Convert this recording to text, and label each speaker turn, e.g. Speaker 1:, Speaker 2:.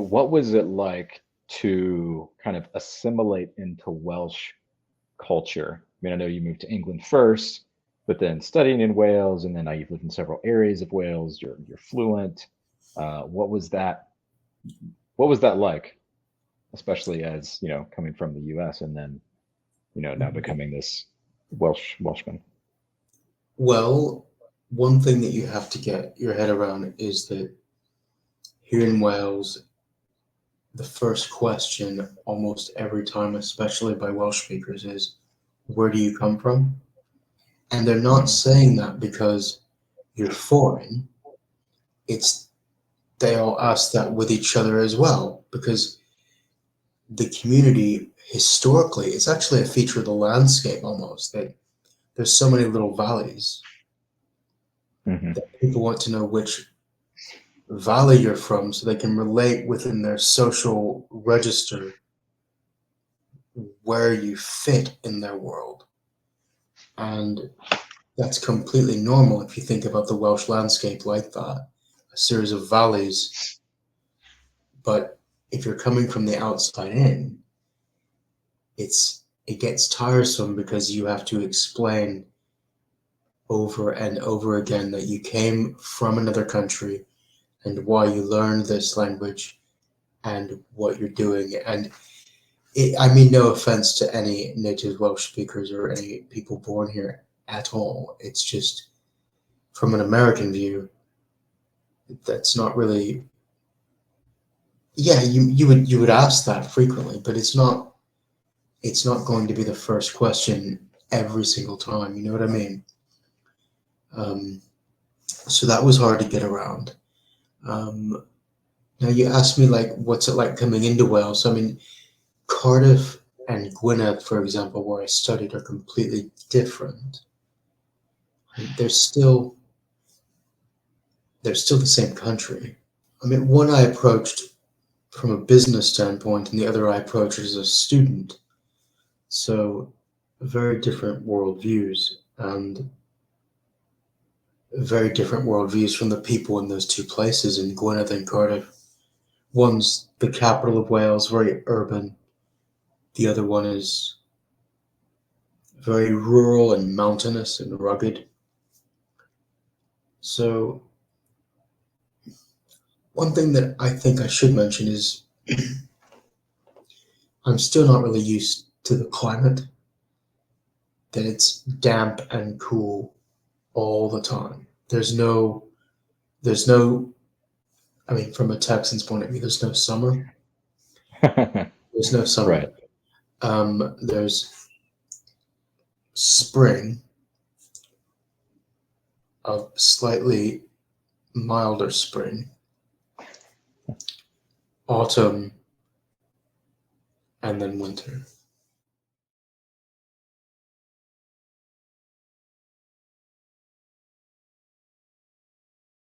Speaker 1: what was it like to kind of assimilate into Welsh culture? I mean, I know you moved to England first, but then studying in Wales, and then now you've lived in several areas of Wales. You're fluent. What was that? What was that like, especially as coming from the U.S. and then now becoming this Welshman?
Speaker 2: Well, one thing that you have to get your head around is that here in Wales, the first question almost every time, especially by Welsh speakers, is, where do you come from? And they're not
Speaker 1: Mm-hmm.
Speaker 2: saying that because you're foreign. It's they all ask that with each other as well, because the community historically, it's actually a feature of the landscape almost, that there's so many little valleys
Speaker 1: Mm-hmm.
Speaker 2: that people want to know which valley you're from so they can relate within their social register where you fit in their world. And that's completely normal if you think about the Welsh landscape like that, a series of valleys. But if you're coming from the outside in, it gets tiresome because you have to explain over and over again that you came from another country and why you learned this language and what you're doing. And I mean no offense to any native Welsh speakers or any people born here at all. It's just from an American view, that's not really. Yeah, you would ask that frequently, but it's not going to be the first question every single time. You know what I mean? Um, so that was hard to get around. Um, Now you asked me like, what's it like coming into Wales? I mean, Cardiff and Gwynedd, for example, where I studied, are completely different. They're still they're still the same country. I mean, one I approached from a business standpoint, and the other I approached as a student. So very different worldviews, and very different worldviews from the people in those two places in Gwynedd and Cardiff. One's the capital of Wales, very urban. The other one is very rural and mountainous and rugged. So one thing that I think I should mention is I'm still not really used to the climate, that it's damp and cool all the time. There's no, I mean, from a Texan's point of view, there's no summer. There's no summer.
Speaker 1: Right.
Speaker 2: There's spring, a slightly milder spring, autumn, and then winter.